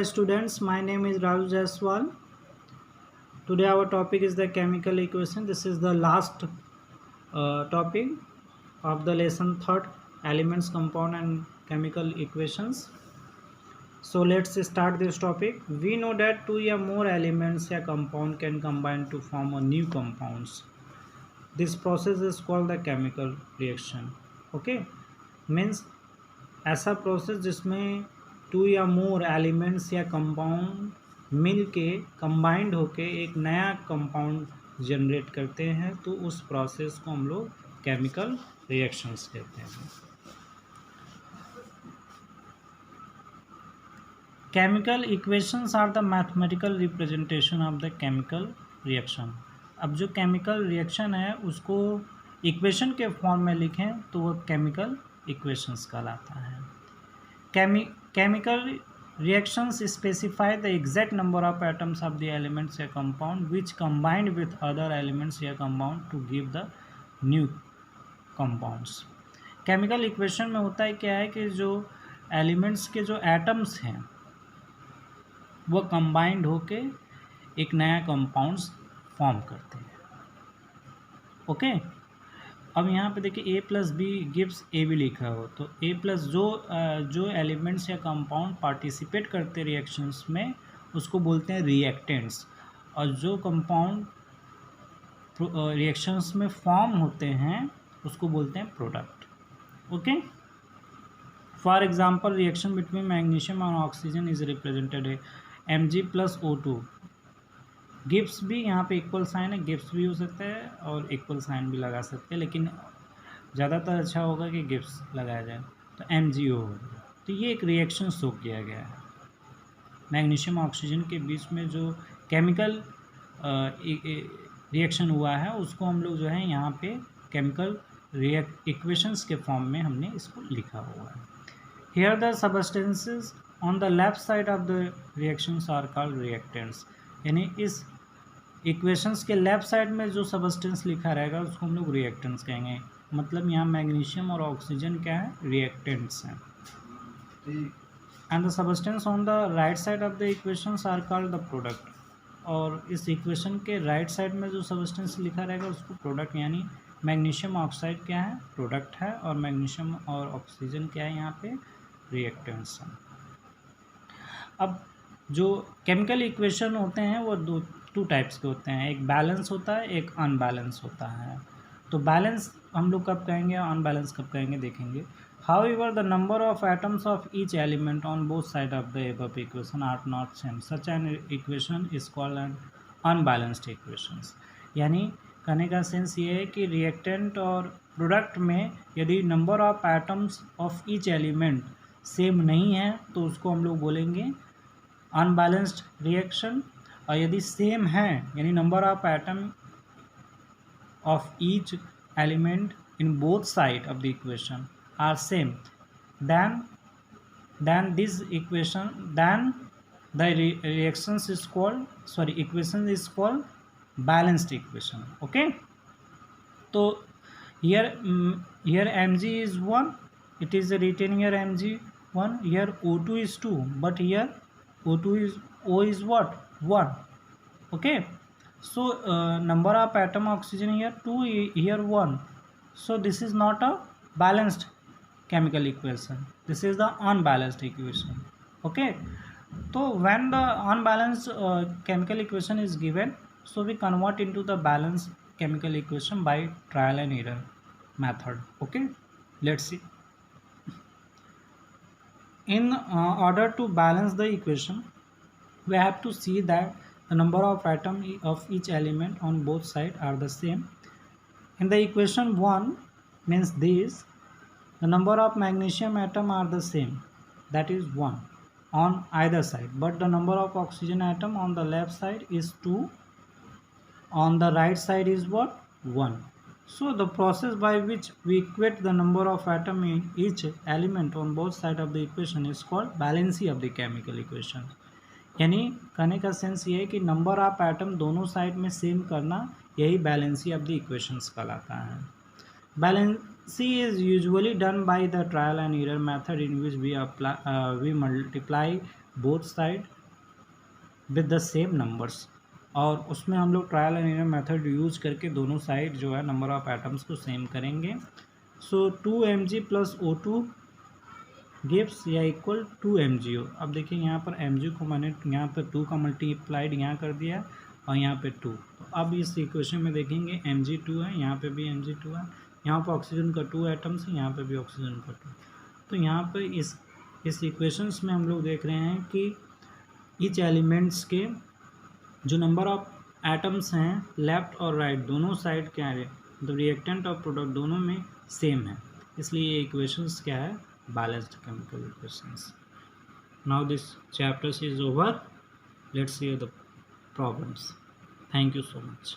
students, my name is Rahul Jaiswal. Today our topic is the chemical equation. This is the last topic of the lesson third, elements, compound and chemical equations. So let's start this topic. We know that two or more elements या compound can combine to form a new compounds. This process is called the chemical reaction. Okay, means ऐसा process जिसमें to या more elements या compound मिल के combined होके एक नया compound generate करते हैं, तो उस प्रोसेस को हम लोग केमिकल रिएक्शंस कहते हैं. Chemical equations are the mathematical representation of the chemical reaction. अब जो केमिकल रिएक्शन है उसको इक्वेशन के फॉर्म में लिखें तो वो केमिकल इक्वेशंस कहलाता है. Chemical reactions specify the exact number of atoms of the elements या compound which combined with other elements या compound to give the new compounds. Chemical equation में होता है क्या है कि जो एलिमेंट्स के जो एटम्स हैं वो कंबाइंड होके एक नया कंपाउंड्स फॉर्म करते हैं. ओके, अब यहाँ पे देखिए a plus B gives A B लिखा हो, तो a प्लस जो एलिमेंट्स या कंपाउंड पार्टिसिपेट करते हैं रिएक्शंस में उसको बोलते हैं रिएक्टेंट्स, और जो कंपाउंड रिएक्शंस में फॉर्म होते हैं उसको बोलते हैं product. Okay, for example reaction between magnesium और ऑक्सीजन इज रिप्रेजेंटेड है Mg प्लस O2. गिब्स भी यहाँ पे इक्वल साइन है, गिब्स भी हो सकता है और इक्वल साइन भी लगा सकते हैं, लेकिन ज़्यादातर अच्छा होगा कि गिब्स लगाया जाए, तो MgO होगा. तो ये एक रिएक्शन शो किया गया है. मैग्नीशियम ऑक्सीजन के बीच में जो केमिकल रिएक्शन हुआ है उसको हम लोग जो है यहाँ पे केमिकल इक्वेशंस के फॉर्म में हमने इसको लिखा हुआ है. Here the substances on the left side of the reactions are called reactants. यानी इस इक्वेशंस के लेफ्ट साइड में जो सबस्टेंस लिखा रहेगा उसको हम लोग रिएक्टेंट्स कहेंगे. मतलब यहाँ मैग्नीशियम और ऑक्सीजन क्या है, रिएक्टेंट्स हैं. And the substance on the right side of the equations are called the product. और इस इक्वेशन के राइट साइड में जो सबस्टेंस लिखा रहेगा उसको प्रोडक्ट, यानी मैग्नीशियम ऑक्साइड क्या है, प्रोडक्ट है, और मैग्नीशियम और ऑक्सीजन क्या है यहाँ पे, रिएक्टेंट्स हैं. अब जो केमिकल इक्वेशन होते हैं वो टू टाइप्स के होते हैं. एक बैलेंस होता है, एक अनबैलेंस होता है. तो बैलेंस हम लोग कब कहेंगे, अनबैलेंस कब कहेंगे, देखेंगे. However the number of atoms of each element on both side of the above equation are not same. Such an equation is called an unbalanced equations. यानी कहने का सेंस ये है कि रिएक्टेंट और प्रोडक्ट में यदि number of atoms of each element same नहीं है तो उसको हम लोग बोलेंगे अनबैलेंस्ड रिएक्शन. और यदि सेम है यानी number of atom of each element in both side of the equation are same, then this equation, then the reactions is called, equation is called balanced equation. Okay, so here Mg is 1, it is written here Mg1, here O2 is 2, but here O is what, 1. Okay, so number of atom oxygen here 2, here 1. So this is not a balanced chemical equation, this is the unbalanced equation. Okay, so when the unbalanced chemical equation is given, so we convert into the balanced chemical equation by trial and error method. Okay, let's see. In order to balance the equation, we have to see that the number of atoms of each element on both sides are the same. In the equation 1 means this, the number of magnesium atom are the same, that is 1 on either side, but the number of oxygen atom on the left side is 2, on the right side is what, 1. So the process by which we equate the number of atom in each element on both sides of the equation is called balancing of the chemical equation. यानी कहने का sense ये है कि number of atom दोनों side में same करना, यही बैलेंसिंग ऑफ द इक्वेशंस कहलाता है. Balancing is usually done by the trial and error method in which we multiply both side with the same numbers, और उसमें हम लोग trial and error method use करके दोनों साइड जो है नंबर ऑफ एटम्स को सेम करेंगे। सो 2mg प्लस O2 गिव्स या इक्वल 2mgO। अब देखिए यहाँ पर mg को मैंने यहाँ पर 2 का मल्टीप्लाइड यहाँ कर दिया और यहाँ पे 2। तो अब इस इक्वेशन में देखेंगे mg2 है, यहाँ पे भी mg2 है, यहाँ पर ऑक्सीजन का 2 एटम्स है, यहाँ पे भी ऑक्सीजन का 2। तो यहाँ पर इस इक्वेशंस में हम लोग देख रहे हैं कि ईच एलिमेंट्स के जो नंबर ऑफ एटम्स हैं लेफ़्ट और राइट दोनों साइड क्या है, मतलब रिएक्टेंट और प्रोडक्ट दोनों में सेम है, इसलिए ये इक्वेशंस क्या है, balanced chemical equations. Now this chapter is over, let's see the problems. Thank you so much.